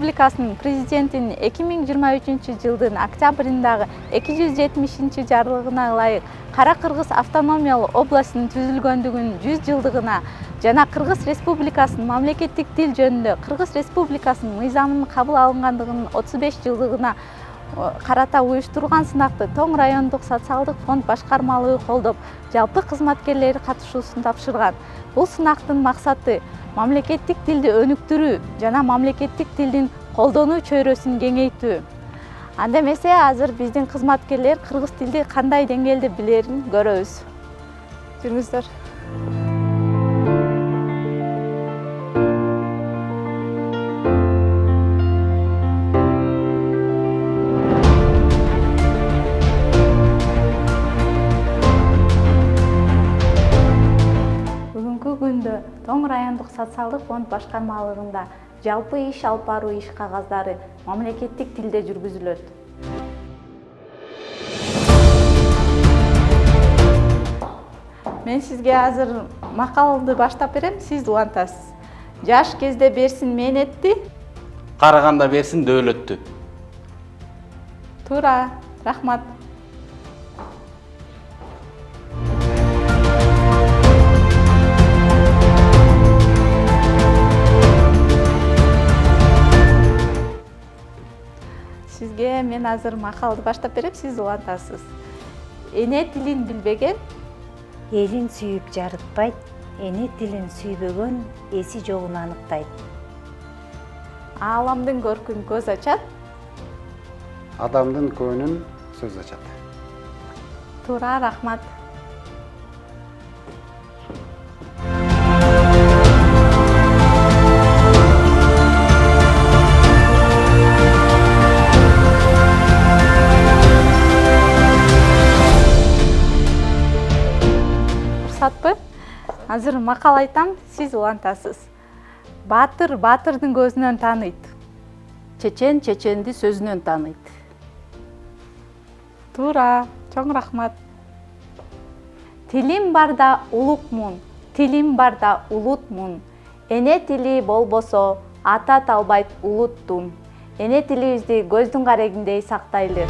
Республикасынын президентинин 2023 жылдын октябрындагы 270 жарлыгына ылайык Кара Кыргыз автономиялуу областынын түзүлгөндүгүнүн 100 жылдыгына жана Кыргыз Республикасынын мамлекеттик тил жөнүндө Кыргыз Республикасынын мыйзамынын кабыл алынгандыгынын 35 жылдыгына карата уюштурулган сынакты Тоң райондук социалдык фонд башкармалыгы колдоп, жалпы кызматкерлери катышуусун тапшырган. Бул сынактын максаты мамлекеттик тилди өнүктүрүү жана мамлекеттик тилдин колдонуу чөйрөсүн кеңейтүү. Анда эмесе азыр биздин кызматкерлер кыргыз тилди кандай деңгээлде билерин көрөбүз. Жүрүңүздөр. Бүгүнкү күндө Тоң райондук социалдык фонд башкармалыгында жалпы иш алып баруу иш кагаздары мамлекеттик тилде жүргүзүлөт. Мен сизге азыр макалды баштап берем, сиз улантасыз. Жаш кезде берсин мээнетти, караганда берсин дөөлөттү. Туура, рахмат. Сизге мен азыр макалды баштап берем, сиз улантасыз. Эне тилин билбеген Элин сүйүп жарытпайт, эне тилин сүйбөгөн эси жогун аныктайт. Ааламдын көркүн көз ачат. Адамдын көңүнүн сөз ачат. Туура, рахмат. Уруксатпы? Азыр макал айтам, сиз улантасыз. Баатыр баатырдын көзүнөн тааныйт. Чечен чеченди сөзүнөн тааныйт. Туура, чоң рахмат. Тилим барда улукмун, тилим барда улутмун. Эне тили болбосо ата талбайт улуттун. Эне тилибизди көздүн карегиндей сактайлы.